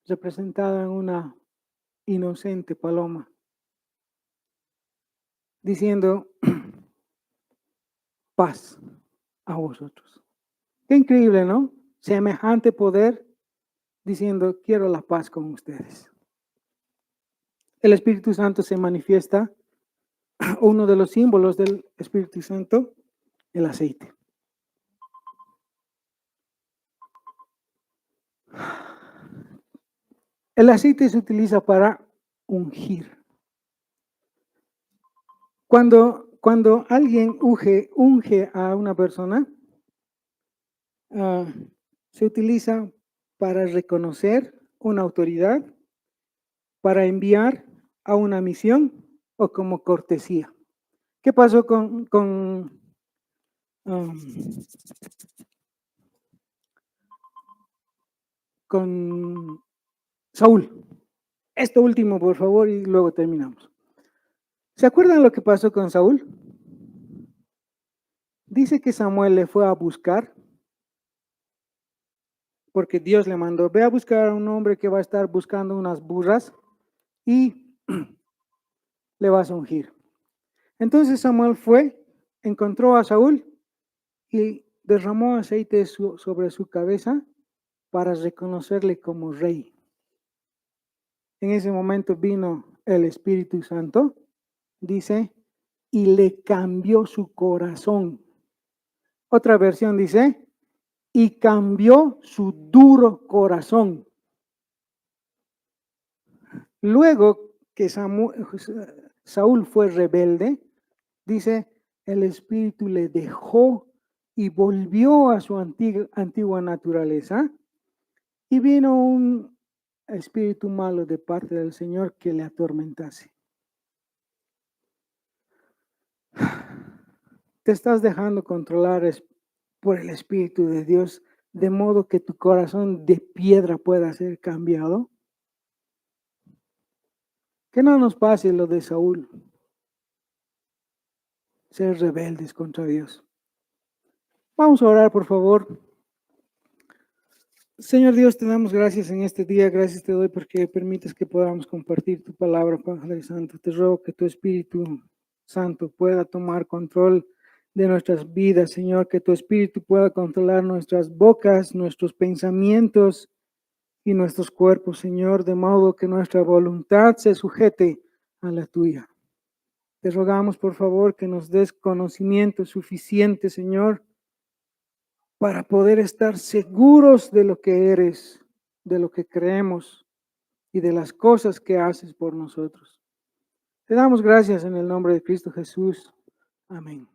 representado en una inocente paloma, diciendo, paz a vosotros. Qué increíble, ¿no? Semejante poder diciendo, quiero la paz con ustedes. El Espíritu Santo se manifiesta, uno de los símbolos del Espíritu Santo, el aceite. El aceite se utiliza para ungir. Cuando alguien unge a una persona, se utiliza para reconocer una autoridad, para enviar a una misión o como cortesía. ¿Qué pasó con Saúl? Esto último, por favor, y luego terminamos. ¿Se acuerdan lo que pasó con Saúl? Dice que Samuel le fue a buscar porque Dios le mandó, ve a buscar a un hombre que va a estar buscando unas burras y le vas a ungir. Entonces Samuel fue, encontró a Saúl y derramó aceite sobre su cabeza para reconocerle como rey. En ese momento vino el Espíritu Santo, dice, y le cambió su corazón. Otra versión dice, y cambió su duro corazón. Luego que Saúl fue rebelde, dice, el Espíritu le dejó y volvió a su antigua naturaleza, y vino un espíritu malo de parte del Señor que le atormentase. Te estás dejando controlar por el Espíritu de Dios, de modo que tu corazón de piedra pueda ser cambiado. Que no nos pase lo de Saúl, ser rebeldes contra Dios. Vamos a orar, por favor. Señor Dios, te damos gracias en este día. Gracias te doy porque permites que podamos compartir tu palabra, Padre Santo. Te ruego que tu Espíritu Santo pueda tomar control de nuestras vidas, Señor, que tu Espíritu pueda controlar nuestras bocas, nuestros pensamientos y nuestros cuerpos, Señor, de modo que nuestra voluntad se sujete a la tuya. Te rogamos, por favor, que nos des conocimiento suficiente, Señor, para poder estar seguros de lo que eres, de lo que creemos y de las cosas que haces por nosotros. Te damos gracias en el nombre de Cristo Jesús. Amén.